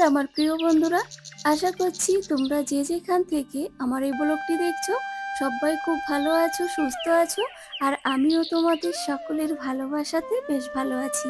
আমার প্রিয় বন্ধুরা, আশা করছি তোমরা যে যেখান থেকে আমার এই ব্লগটি দেখছো সবাই খুব ভালো আছো, সুস্থ আছো। আর আমিও তোমাদের সকলের ভালোবাসাতে বেশ ভালো আছি।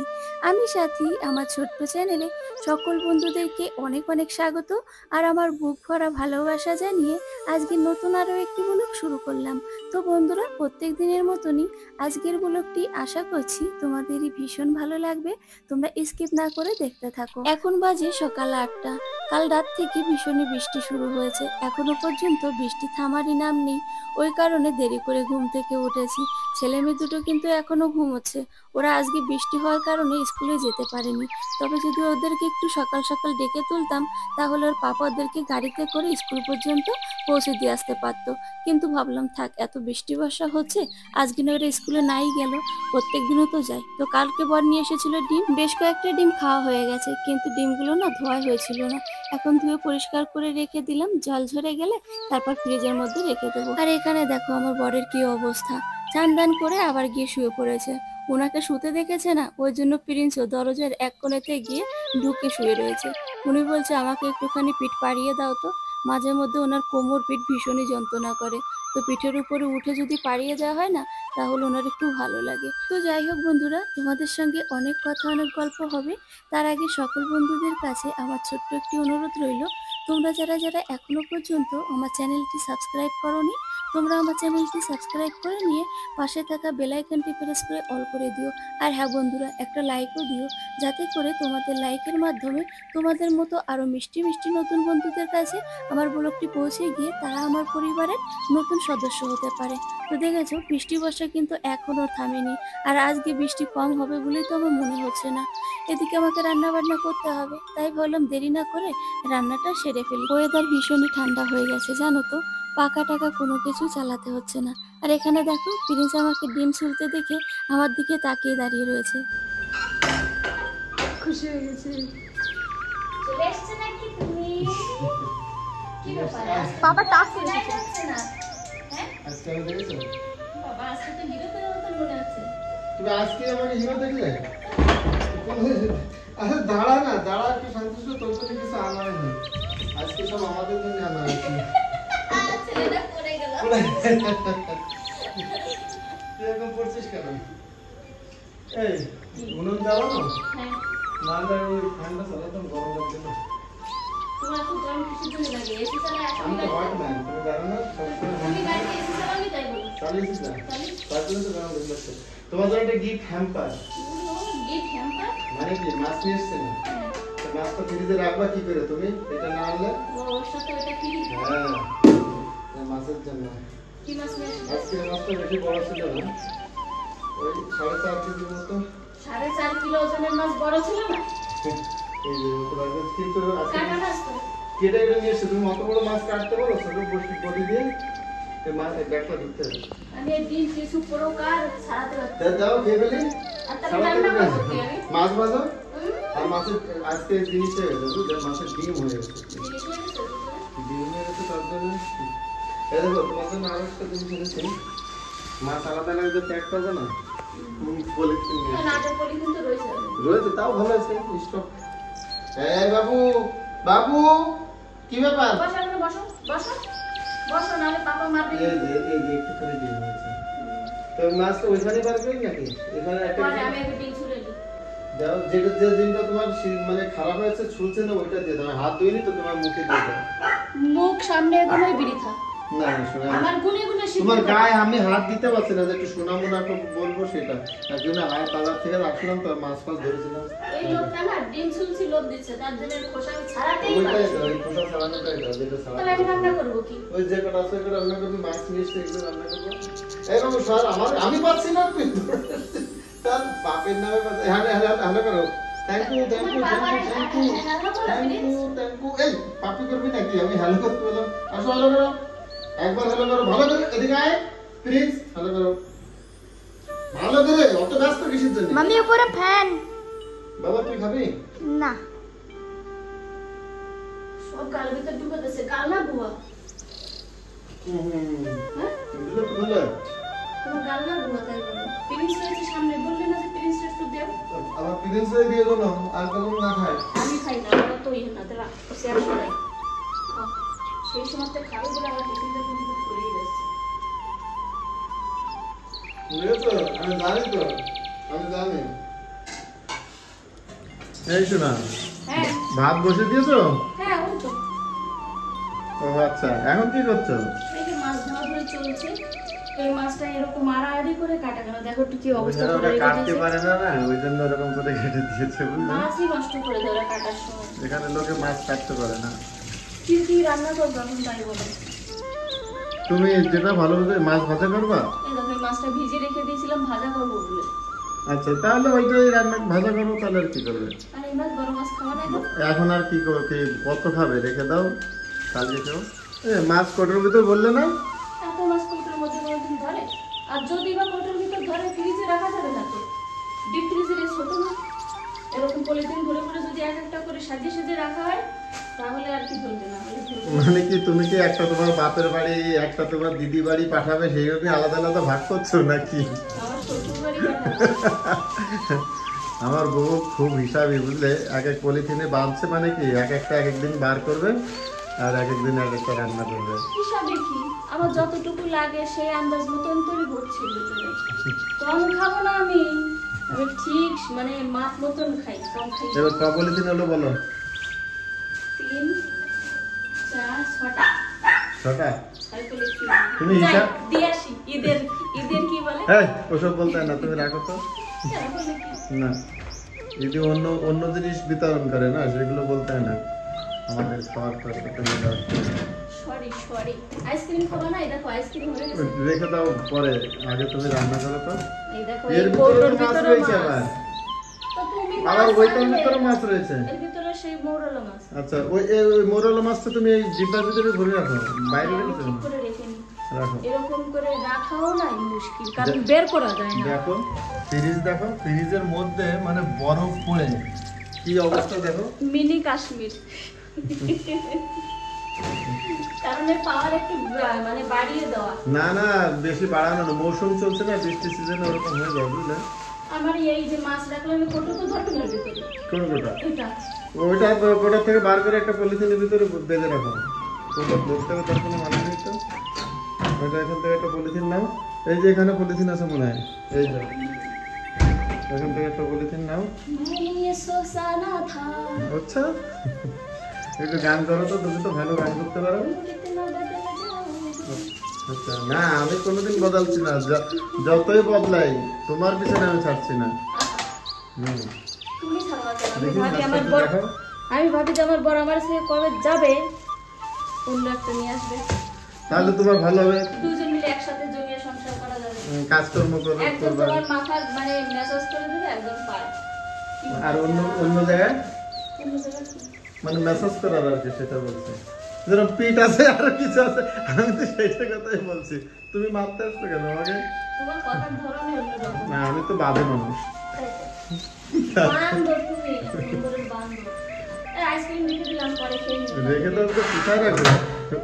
আমি সাথী আমার ছোট্ট চ্যানেলে সকল বন্ধুদেরকে অনেক অনেক স্বাগত আর আমার বুক ভরা ভালোবাসা জানিয়ে আজকে নতুন আরও একটি ব্লগ শুরু করলাম। তো বন্ধুরা, প্রত্যেক দিনের মতনই আজকের ব্লগটি আশা করছি তোমাদেরই ভীষণ ভালো লাগবে। তোমরা স্কিপ না করে দেখতে থাকো। এখন বাজে সকাল 8টা। কাল রাত থেকে ভীষণই বৃষ্টি শুরু হয়েছে, এখনো পর্যন্ত বৃষ্টি থামারই নাম নেই। ওই কারণে দেরি করে ঘুম থেকে উঠেছি। ছেলে মেয়ে দুটো কিন্তু এখনো ঘুমোচ্ছে। ওরা আজকে বৃষ্টি হওয়ার কারণে স্কুলে যেতে পারেনি। তবে যদি ওদেরকে একটু সকাল সকাল ডেকে তুলতাম তাহলে ওর পাপা ওদেরকে গাড়িতে করে স্কুল পর্যন্ত পৌঁছে দিয়ে আসতে পারতো। কিন্তু ভাবলাম থাক, এত বৃষ্টি বর্ষা হচ্ছে, আজকে না ওরা স্কুলে নাই গেল, প্রত্যেক দিনও তো যায়। তো কালকে বর নিয়ে এসেছিল ডিম, বেশ কয়েকটা ডিম খাওয়া হয়ে গেছে, কিন্তু ডিমগুলো না ধোয়া হয়েছিল না। এখন ধুয়ে পরিষ্কার করে রেখে দিলাম, জল ঝরে গেলে তারপর ফ্রিজের মধ্যে রেখে দেবো। আর এখানে দেখো আমার বরের কি অবস্থা, চান দান করে আবার গিয়ে শুয়ে পড়েছে। ওনাকে শুতে দেখেছে না, ওই জন্য প্রিন্সও দরজার এক কোণেতে গিয়ে ঢুকে শুয়ে রয়েছে। উনি বলছে আমাকে একটুখানি পিঠ পাড়িয়ে দাও তো। মাঝে মধ্যে ওনার কোমর পিঠ ভীষণই যন্ত্রণা করে, তো পিঠের উপরে উঠে যদি পাড়িয়ে দেওয়া হয় না তাহলে ওনার একটু ভালো লাগে। তো যাই হোক বন্ধুরা, তোমাদের সঙ্গে অনেক কথা অনেক গল্প হবে। তার আগে সকল বন্ধুদের কাছে আমার ছোট্ট একটি অনুরোধ রইল, তোমরা যারা যারা এখনো পর্যন্ত আমার চ্যানেলটি সাবস্ক্রাইব করোনি, তোমরা আমার চ্যানেলটি সাবস্ক্রাইব করে নিয়ে পাশে থাকা বেল আইকনটি প্রেস করে অল করে দিও। আর হ্যাঁ বন্ধুরা, একটা লাইকও দিও, যাতে করে তোমাদের লাইকের মাধ্যমে তোমাদের মতো আরও মিষ্টি মিষ্টি নতুন বন্ধুদের কাছে আমার ব্লগটি পৌঁছে গিয়ে তারা আমার পরিবারের নতুন সদস্য হতে পারে। তো দেখেছো, বৃষ্টি বর্ষা কিন্তু এখনও থামেনি। আর আজকে বৃষ্টি কম হবে বলেই তো আমার মনে হচ্ছে না। এদিকে আমাকে রান্না বান্না করতে হবে, তাই ভাবলাম দেরি না করে রান্নাটা সেরে ফেলি। ওয়েদার ভীষণই ঠান্ডা হয়ে গেছে জানো তো, পাকা টাকা কোনো কিছু চালাতে হচ্ছে না। আর এখানে দেখো প্রিন্স আমাকে ডিম ছুলতে দেখে আমার দিকে তাকিয়ে দাঁড়িয়ে রয়েছে। খুশি হয়ে গেছে। চলে এসেছে নাকি তুমি? কি ব্যাপার? বাবা টাক করে যাচ্ছে না। হ্যাঁ? আজকে আমি দেখেছো? বাবা আজকে তো হিরোদের মতো মনে আছে। তুমি আজকে আমাকে হিরো দেখলে? আরে দাঁড়া না, দাঁড়া একটু সন্তুষ্ট, তোর জন্য কিছু আনা হয়নি। আজকে সব আমাদের জন্য আনা হয়েছে। ছেলেটা পড়ে গেল। তুই এখন পড়ছিস কেন? এই উনুন জ্বালানো? হ্যাঁ। না না, ওই ঠান্ডা চালাতো, গরম লাগছে না। তোমার তো গরম কিছু জন্য লাগে, এসি চালায় আসলে আমি তো হট ম্যান, তুমি জানো না? তুমি গাড়িতে এসি চালাওনি তাই বলো। চালিয়েছিস না? তার জন্য তো গরম লাগছে। তোমার জন্য একটা গিফট হ্যাম্পার। Gift hamper? মানে কি, মাছ নিয়ে এসছে না? মাছটা ফ্রিজে রাখবা কি করে তুমি? এটা না আনলে? ওর সাথে ওটা কি? হ্যাঁ, মাছের জন্য। কি মাছ নিয়ে এসেছে? আজকে মাছটা বেশি বড় ছিল না, ওই 4.5 কেজির মতো। 4.5 কিলো ওজনের মাছ বড় ছিল না? এই যে মতো লাগবে, কিন্তু আজকে কাটা মাছ তো। কেটে কেটে নিয়ে এসছে। তুমি অত বড় মাছ কাটতে পারো? ছোট বটি দিয়ে এই মাছ ব্যাগটা ধরতে হবে। আমি এই ডিম কিছু পুরো কার ছাড়াতে পারছি। যাও খেয়ে ফেলি। আর তাহলে রান্না করবো কি আমি? মাছ ভাজো আর মাছের আজকে জিনিসটা হয়ে যাবে, বুঝলে? মাছের ডিম হয়ে গেছে। ডিম হয়ে গেছে তার জন্য এই দেখো, তোমার জন্য আরো একটা জিনিস এনেছি। মাছ আলাদা আলাদা প্যাক করবে না, পলিথিন নাটের পলি কিন্তু রয়েছে। রয়েছে, তাও ভালো আছে স্টক। এই বাবু, বাবু কি ব্যাপার? বসো এখানে, বসো বসো বসো, নাহলে পাপা মারবে। এই যে একটুখানি ডিম হয়েছে। তো মাছ তো ওইখানে পারবে নাকি? এখানে একটা পরে আমি একটু ডিম ছুলে দিই। দাও, যে ডিমটা তোমার মানে খারাপ হয়েছে, ছুলছে না, ওইটা দিয়ে দাও। হাত ধুইনি তো, তোমার মুখে দিয়ে দাও। মুখ সামনে একদমই বিড়িথা। না না, শোনা আমার গুনে গুনে শিখে তোমার গায়ে আমি হাত দিতে পারছি না, যে একটু সোনা মোনা বলবো সেটা। তার জন্য হাত বাজার থেকে রাখছিলাম, তো মাছ ফাছ ধরেছিলাম। এই লোকটা না ডিম ছুলছি লোভ দিচ্ছে, তার জন্য খোসা ছাড়াতেই ওইটাই পারছি দাও, ওই খোসা ছাড়ানোটাই দাও, যেটা তাহলে আমি রান্না করবো কি? ওই যে কটা আছে ওগুলো রান্না করবি, মাছ নিয়ে এসে এগুলো রান্না করবো। এই বাবু স্যার, আমি পাচ্ছি না, তুই তার বাপের নামে হ্যাঁ হ্যাঁ হ্যালো করো। Thank you thank you thank you thank you thank you thank you. এই পাপি করবি নাকি? আমি হ্যালো করতে বললাম। আসো হ্যালো করো, একবার হ্যালো করো, ভালো করে। এদিকে আয় প্লিজ, হ্যালো করো ভালো করে। অত ব্যস্ত কিসের জন্য? মামি উপরে ফ্যান। বাবা তুই খাবি না, সব গাল ভিতর ঢুকে দিচ্ছে, গাল না বুয়া। বুঝলে তো বুঝলে তোমার গাল লাগবে তাই বলো। প্রিন্স রয়েছে সামনে, বললে না যে প্রিন্স একটু দেও। আবার প্রিন্স হয়ে দিয়ে দেবো আর কোনো না খায়। আমি খাই না, ওরা তো ইয়ে না, তারা শেয়ার করাই। সেই সমস্ত খাবে বলে আমার টিফিনটা কিন্তু করেই যাচ্ছে। বুঝেছো? আমি জানি তো, আমি জানি। এই শোনা, হ্যাঁ ভাত বসে দিয়েছো? হ্যাঁ, ওই তো ও আচ্ছা, এখন কি করছো? এই যে মাছ ধরা ধরে চলছে। এই মাছটা এরকম আড়াআড়ি করে কাটা কেন, দেখো একটু কি অবস্থা করে রেখে কাটতে দিয়েছে। পারে না, ওই জন্য ওরকম করে কেটে দিয়েছে, বুঝলে? মাছই নষ্ট করে দেয় ওরা কাটার সময়। এখানে লোকে মাছ কাটতে পারে না। কি কি রান্না করবো এখন তাই বলো। তুমি যেটা ভালো বুঝে মাছ ভাজা করবা? এই দেখো এই মাছটা ভিজে রেখে দিয়েছিলাম ভাজা করবো বলে। আচ্ছা, তাহলে ওইটাই রান্না ভাজা করবো, তাহলে আর কি করবে? আর এই মাছ বড় মাছ খাওয়া নাই তো। এখন আর কি করবে? কি কত খাবে? রেখে দাও, কালকে কেউ মাছ কোটোর ভিতর বললে না? এত মাছ কৌটোর মধ্যে কোনোদিন ধরে? আর যদি বা কৌটোর ভিতর ধরে, ফ্রিজে রাখা যাবে না তো। ডিপ ফ্রিজের এই ছোট না, এরকম পলিথিন ভরে ভরে যদি এক একটা করে সাজিয়ে সাজিয়ে রাখা হয় তাহলে আর কি ধরবে না, হলে ধরবে না। মানে কি তুমি কি একটা তোমার বাপের বাড়ি, একটা তোমার দিদি বাড়ি পাঠাবে, সেই জন্য আলাদা আলাদা ভাগ করছো নাকি? আমার শ্বশুর বাড়ি পাঠাবো। আমার বউ খুব হিসাবই, বুঝলে? এক এক পলিথিনে বাঁধছে, মানে কি এক একটা এক একদিন বার করবে আর এক একদিন এক একটা রান্না করবে। হিসাবে কি, আমার যতটুকু লাগে সেই আন্দাজ মতন তৈরি করছি ভিতরে। কম খাবো না আমি, আমি ঠিক মানে মাপ মতন খাই, কম খাই না। এবার ক পলিথিন হলো বলো? 3, 4, 6টা। 6টা? 6 পলিথিন। তুমি যাই, হিসাব দিয়ে আসি। ঈদের কি বলে? এই ওসব বলতে হয় না, তুমি রাখো তো। কেন বলে কি? না, যদি অন্য অন্য জিনিস বিতরণ করে না, সেগুলো বলতে হয় না। আমাদের খাওয়ার তো একটা মজা আছে। সরি আইসক্রিম খাবো না? এই দেখো আইসক্রিম হয়ে গেছে। রেখে দাও, পরে আগে তুমি রান্না করো তো। এই দেখো এর এই ভিতরে কৌটোর তো মাছ ভিতরে রয়েছে মাছ। আবার। তো তুমি আবার মাছ ওইটার আনবে। ভিতরে মাছ রয়েছে। এর ভিতরে সেই মৌরলা মাছ। আচ্ছা, ওই মোরলা মাছটা তুমি এই জিব্বার ভিতরে ভরে রাখো, বাইরে আমি রেখেছো? ঠিক করে রেখে নিই। রাখো। এরকম করে রাখাও নাই মুশকিল, কারণ বের করা যায় না। দেখো ফ্রিজ, দেখো ফ্রিজের মধ্যে মানে বরফ পড়ে কি অবস্থা দেখো। মিনি কাশ্মীর। কারণ এর পাওয়ার একটু মানে বাড়িয়ে দেওয়া। না না, বেশি বাড়ানো না, মৌসুম চলছে না, বৃষ্টি সিজনে ওরকম হয়ে যাবে, বুঝলে? আমার এই যে মাছ রাখলাম এই কৌটো তো ধরবে না ভিতরে। কোন কোটা? এটা ওইটা কোটা থেকে বার করে একটা পলিথিনের ভিতরে বেঁধে রাখো। ওটা বলতে হবে, তার কোনো মানে নেই তো। ওইটা এখান থেকে একটা পলিথিন নাও, এই যে এখানে পলিথিন আছে মনে হয়, এই যে এখান থেকে একটা পলিথিন নাও। मैंने सोचा ना था আচ্ছা, একটু গান করো তো, তুমি তো ভালো গান করতে পারো। कितना बदल जाऊं। আচ্ছা, না আমি কোনোদিন বদলাচ্ছি না, যতই বদলাই তোমার পিছনে আমি ছাড়ছি না। হুম, তুমি ছাড়া কেন? আমি দেখি ভাবি নাচটা আমার একটু বর, দেখাও। আমি ভাবি যে আমার বর আমার সাথে কবে যাবে, অন্য একটা নিয়ে আসবে, তাহলে তোমার ভালো হবে, দুজন মিলে একসাথে জমিয়ে সংসার করা যাবে। কাজকর্ম একজন করবা। তোমার মাথার মানে মেসেজ করে দেবে, একজন পায়। আর অন্য অন্য জায়গায় অন্য জায়গায় কি? মানে মেসেজ করার আর কি, সেটা বলছে। যেরকম পিঠ আছে আর কিছু আছে, আমি তো সেইটা কথাই বলছি। তুমি মারতে আসছো কেন আমাকে? তোমার কথার ধরনই অন্যরকম। না, আমি তো বাজে মানুষ। বান্দর তুমি, সুন্দরের বান্দর। এই আইসক্রিম রেখে দিলাম, পরে খেয়ে নিও। রেখে দাও তো, কোথায় রাখবে?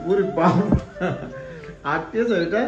পুরি বাম আটকেছে ওইটা।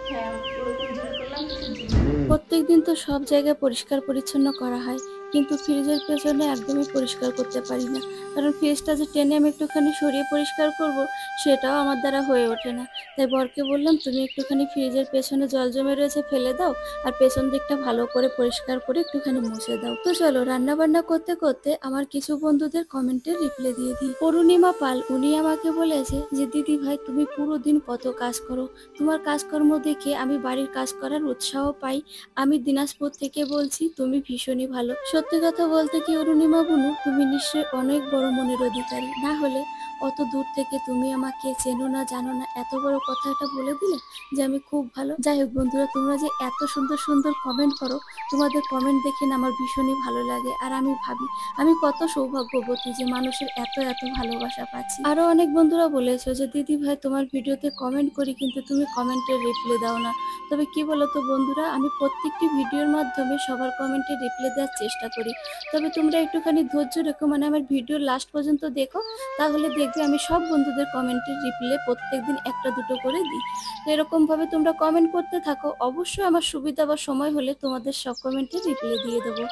হ্যাঁ, ওরকম জোরে করলাম কিছু জিনিস। প্রত্যেকদিন তো সব জায়গায় পরিষ্কার পরিচ্ছন্ন করা হয়, কিন্তু ফ্রিজের পেছনে একদমই পরিষ্কার করতে পারি না, কারণ ফ্রিজটা যে টেনে আমি একটুখানি সরিয়ে পরিষ্কার করব সেটাও আমার দ্বারা হয়ে ওঠে না। তাই বরকে বললাম, তুমি একটুখানি ফ্রিজের পেছনে জল জমে রয়েছে ফেলে দাও, আর পেছন দিকটা ভালো করে পরিষ্কার করে একটুখানি মুছে দাও। তো চলো, রান্না বান্না করতে করতে আমার কিছু বন্ধুদের কমেন্টে রিপ্লাই দিয়ে দিই। অরুণিমা পাল, উনি আমাকে বলেছে যে দিদি ভাই তুমি পুরো দিন কত কাজ করো, তোমার কাজকর্ম দেখে আমি বাড়ির কাজ করার উৎসাহ পাই। আমি দিনাজপুর থেকে বলছি, তুমি ভীষণই ভালো। সত্যি কথা বলতে কি অরুণিমা বুনু, তুমি নিশ্চয়ই অনেক বড় মনের অধিকারী, না হলে অত দূর থেকে তুমি আমাকে চেনো না জানো না, এত বড় কথাটা বলে দিলে যে আমি খুব ভালো। যাই হোক বন্ধুরা, তোমরা যে এত সুন্দর সুন্দর কমেন্ট করো, তোমাদের কমেন্ট দেখে না আমার ভীষণই ভালো লাগে, আর আমি ভাবি আমি কত সৌভাগ্যবতী যে মানুষের এত এত ভালোবাসা পাচ্ছি। আরো অনেক বন্ধুরা বলেছো যে দিদি ভাই তোমার ভিডিওতে কমেন্ট করি কিন্তু তুমি কমেন্টের রিপ্লাই দাও না। তবে কি বলতো বন্ধুরা, আমি প্রত্যেকটি ভিডিওর মাধ্যমে সবার কমেন্টে রিপ্লাই দেওয়ার চেষ্টা করি, তবে তোমরা একটুখানি ধৈর্য রেখো, মানে আমার ভিডিও লাস্ট পর্যন্ত দেখো, তাহলে দেখবে দেখবে আমি সব বন্ধুদের কমেন্টের রিপ্লাই প্রত্যেকদিন একটা দুটো করে দিই। তো এরকমভাবে তোমরা কমেন্ট করতে থাকো, অবশ্যই আমার সুবিধা বা সময় হলে তোমাদের সব কমেন্টের রিপ্লাই দিয়ে দেবো।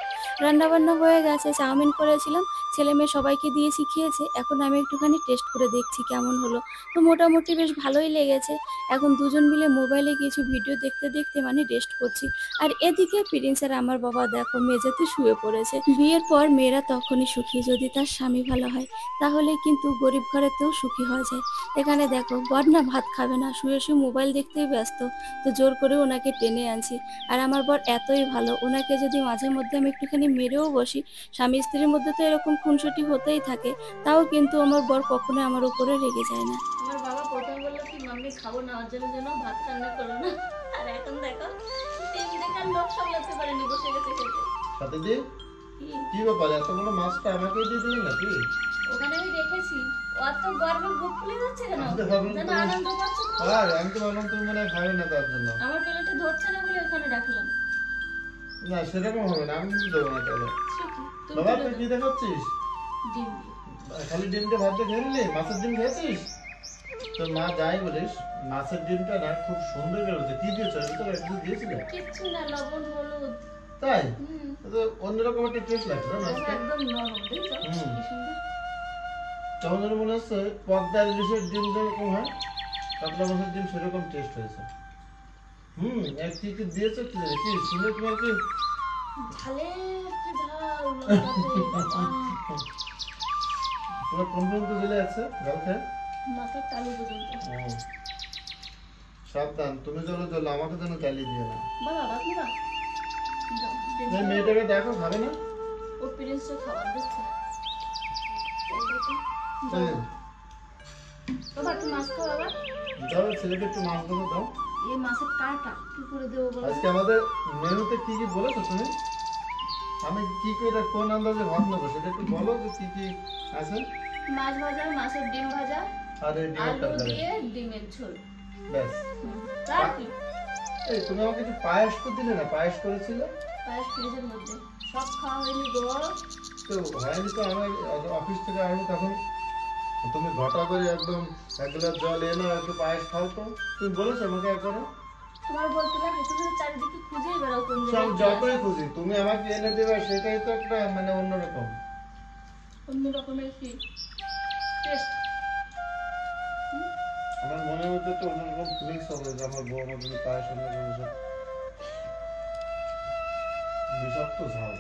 রান্নাবান্না হয়ে গেছে, চাউমিন করেছিলাম, ছেলে মেয়ে সবাইকে দিয়েছি, খেয়েছে। এখন আমি একটুখানি টেস্ট করে দেখছি কেমন হলো। তো মোটামুটি বেশ ভালোই লেগেছে। এখন দুজন মিলে মোবাইলে কিছু ভিডিও দেখতে দেখতে মানে টেস্ট করছি। আর এদিকে প্রিন্স আর আমার বাবা দেখো মেঝেতে শুয়ে পড়েছে। বিয়ের পর মেয়েরা তখনই সুখী যদি তার স্বামী ভালো হয়, তাহলে কিন্তু গরিব ঘরেতেও সুখী হওয়া যায়। এখানে দেখো বর না ভাত খাবে না, শুয়ে শুয়ে মোবাইল দেখতেই ব্যস্ত। তো জোর করে ওনাকে টেনে আনছি। আর আমার বর এতই ভালো, ওনাকে যদি মাঝে মধ্যে আমি একটুখানি মেরেও বসি, স্বামী স্ত্রীর মধ্যে তো এরকম খুনসুটি হতেই থাকে, তাও কিন্তু আমার বর কখনো আমার উপরে রেগে যায় না। আমার বাবা প্রথম বললো কি মাম্মি খাবো না, ওর জন্য ভাত রান্না করো না। আর এখন দেখো টিভি দেখার লোক সামলাতে পারেনি, বসে গেছে খেতে। সাথে দিয়ে কি কি ব্যাপার, এত বড় মাছটা আমাকেই দিয়ে দিলেন নাকি? ওখানে আমি রেখেছি, ওর তো গর্বে বুক ফুলে যাচ্ছে কেন? আমি তো ভাবলাম যেন তুমি- আনন্দ পাচ্ছ তো। আর আমি তো ভাবলাম তুমি মনে হয় খাবে না তার জন্য। আমার প্লেটে ধরছে না বলে ওখানে রাখলাম। না সেরকম হবে না, আমি কিন্তু দেবো না তাহলে। তুমি বাবা তুলে তুই কি দাও। দেখাচ্ছিস? ডিম দিয়ে। খালি ডিম দিয়ে ভাত দিয়ে খেয়ে নিলি? মাছের ডিম খেয়েছিস? তোর মা যাই বলিস, মাছের ডিমটা না খুব সুন্দর বেরোচ্ছে। কি দিয়েছো এর ভিতরে? কিছু দিয়েছিলে? কিচ্ছু না, লবণ হলুদ। তাই হুম, তো তো অন্যরকম একটা টেস্ট লাগছে না দেখো মাছটা। একদম নরম, দেখছো হুম। কি সুন্দর। তখন যেন মনে হচ্ছে পদ্মার ইলিশের ডিম যেরকম হয়, কাতলা মাছের ডিম সেরকম টেস্ট হয়েছে। এক কি কি দিয়েছো কি জানি? কি শুনে তোমার কি ঝালে কি ঝাল লঙ্কাতে। তোমার কোন পর্যন্ত চলে যাচ্ছে জল খেয়ে? মাথার তালু পর্যন্ত। ও, সাবধান, তুমি চলো চলো, আমাকে যেন চালিয়ে দিও না। বাবা ভাত নিবা? যাও, ডিম এই খাও। মেয়েটাকে দেখো, খাবে না? ও প্রিন্সের খাবার দিচ্ছে। এই, বাবা একটু মাছ খাও বাবা। দাও ছেলেকে একটু মাছ দেবো দাও। এই মাছের কাঁটা কি করে দেবো বলো? আজকে আমাদের মেনুতে কি কি বলেছো তুমি? আমি কি করে কোন আন্দাজে ভাত নেবো সেটা একটু বলো, যে কি কি আছে। মাছ ভাজা, মাছের ডিম ভাজা, আর এই ডিমের আলু তরকারি, দিয়ে ডিমের ঝোল। ব্যাস। তার কি? এই তুমি আমাকে একটু পায়েস তো দিলে না? পায়েস করেছিলে পায়েস ফ্রিজের মধ্যে। সব খাওয়া হয়নি গো। তো হয়নি তো। আমার অফিস থেকে আসবো তখন তুমি ঘটা করে একদম 1 গ্লাস জল এনে একটু পায়েস খাও তো। তুমি বলেছো আমাকে একবার? তোমার বলতে লাগে তুমি তো চারিদিকে খুঁজেই বেড়াও কোন সব জায়গায় কি যতই আছে। খুঁজি তুমি আমাকে এনে দেবে, সেটাই তো একটা মানে অন্যরকম। অন্য রকমের কি টেস্ট। আমার মনের মধ্যে তো অন্যরকম ফিলিংস হবে যে আমার বউ আমার জন্য পায়েস রান্না করেছে। বিষাক্ত ঝাল,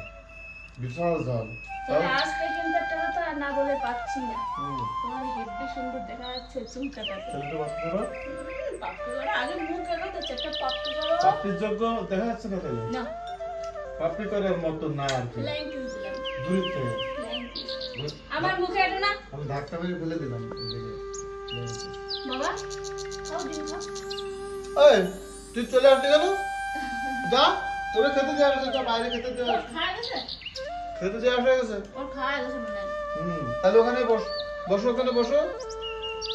বিশাল ঝাল। তবে আজকে কিন্তু একটা কথা না বলে পাচ্ছি না। হুম, তোমার হেব্বি সুন্দর দেখা যাচ্ছে চুলকাটাতে। ছেলেটা বাচ্চা করো। পাপ্পি করো, আগে মুখ এগোতে একটা পাপ্পি করো। পাপড়ির যোগ্য দেখা যাচ্ছে না তাহলে? না, পাপড়ি করার মতো না আর কি, থ্যাংক ইউ দিলাম, দূর থেকে। Thank you. আমার মুখে এটা না আমি ধাক্কা মেরে ফেলে দিলাম। বাবা, খাও ডিম খাও। এই তুই চলে আসলি কেন? যা, তোরে খেতে দেওয়া হয়েছে, যা বাইরে খেতে দেওয়া ওর খাওয়া গেছে? খেতে দেওয়া হয়ে গেছে। ওর খাওয়া গেছে মনে হয়। তাহলে ওখানে বসো, ওখানে বসো,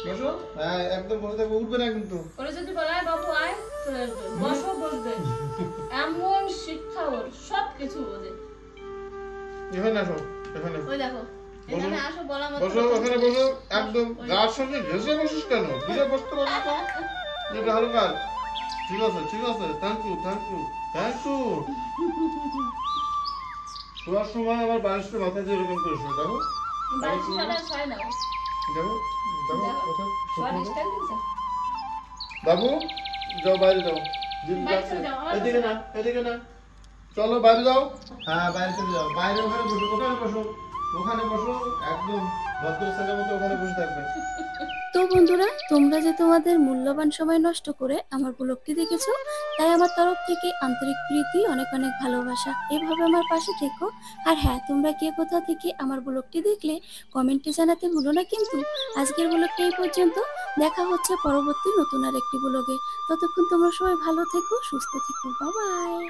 বসো। হ্যাঁ একদম বসে থাকবে, উঠবে না কিন্তু। ওরে যদি বলা হয় বাবু আয়, চলে আসবে, বসো বসবে। এমন শিক্ষা ওর, সব কিছু বোঝে। এখানে আসো, এখানে ওই দেখো, এখানে আসো বলা মতো। বসো, ওখানে বসো। একদম গার সঙ্গে ঘেসে বসিস কেন? ঘুরে বসতে পারবি তো। এটা ভালো কাজ। ঠিক আছে, ঠিক আছে, thank you, thank you, thank you. শোয়ার সময় আমার বালিশটা মাথায় দিয়ে এরকম করিস না, দেখো। বাড়িতে সবাই ছয় নাও। দেখো, দেখো, দেখো, কোথায় শোয়ার ছোট স্টাইল দিয়েছে। বাবু, যাও বাইরে যাও। দিদি বাইরে যাচ্ছে। চলে যাও, আমার এদিকে না, এদিকে না। চলো বাইরে যাও। হ্যাঁ বাইরে চলে যাও। বাইরে ওখানে বসো, ওখানে বসো, ওখানে বসো। একদম ভদ্র ছেলের মতো ওখানে বসে থাকবে। তো বন্ধুরা, তোমরা যে তোমাদের মূল্যবান সময় নষ্ট করে আমার ব্লগটি দেখেছো, তাই আমার তরফ থেকে আন্তরিক প্রীতি, অনেক অনেক ভালোবাসা। এভাবে আমার পাশে থেকো। আর হ্যাঁ, তোমরা কে কোথা থেকে আমার ব্লগটি দেখলে কমেন্টে জানাতে ভুলো না কিন্তু। আজকের ব্লগটা এই পর্যন্ত। দেখা হচ্ছে পরবর্তী নতুন আর একটি ব্লগে। ততক্ষণ তোমরা সবাই ভালো থেকো, সুস্থ থেকো। Bye bye.